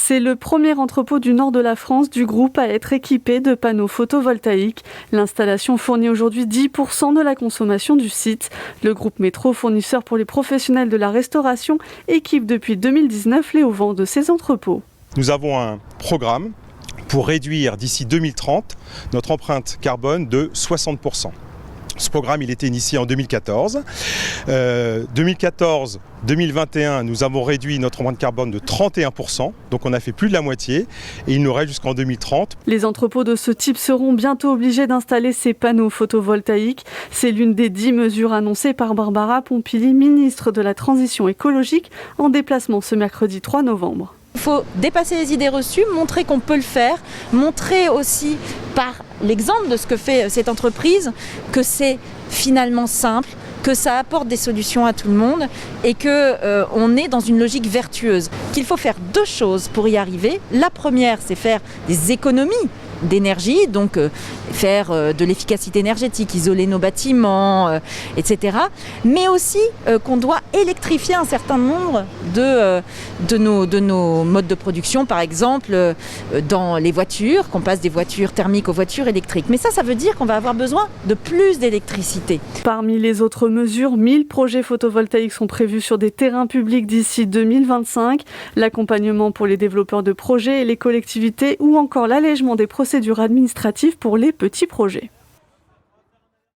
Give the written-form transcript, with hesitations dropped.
C'est le premier entrepôt du nord de la France du groupe à être équipé de panneaux photovoltaïques. L'installation fournit aujourd'hui 10% de la consommation du site. Le groupe Métro, fournisseur pour les professionnels de la restauration, équipe depuis 2019 les auvents de ces entrepôts. Nous avons un programme pour réduire d'ici 2030 notre empreinte carbone de 60%. Ce programme, il était initié en 2014. 2014-2021, nous avons réduit notre empreinte carbone de 31%. Donc on a fait plus de la moitié et il nous reste jusqu'en 2030. Les entrepôts de ce type seront bientôt obligés d'installer ces panneaux photovoltaïques. C'est l'une des 10 mesures annoncées par Barbara Pompili, ministre de la Transition écologique, en déplacement ce mercredi 3 novembre. Il faut dépasser les idées reçues, montrer qu'on peut le faire, montrer aussi par l'exemple de ce que fait cette entreprise que c'est finalement simple, que ça apporte des solutions à tout le monde et qu'on est dans une logique vertueuse. Qu'il faut faire 2 choses pour y arriver. La première, c'est faire des économies d'énergie, donc faire de l'efficacité énergétique, isoler nos bâtiments, etc. Mais aussi qu'on doit électrifier un certain nombre de nos modes de production, par exemple dans les voitures, qu'on passe des voitures thermiques aux voitures électriques. Mais ça veut dire qu'on va avoir besoin de plus d'électricité. Parmi les autres mesures, 1000 projets photovoltaïques sont prévus sur des terrains publics d'ici 2025. L'accompagnement pour les développeurs de projets et les collectivités ou encore l'allègement des procédures administratives pour les petits projets.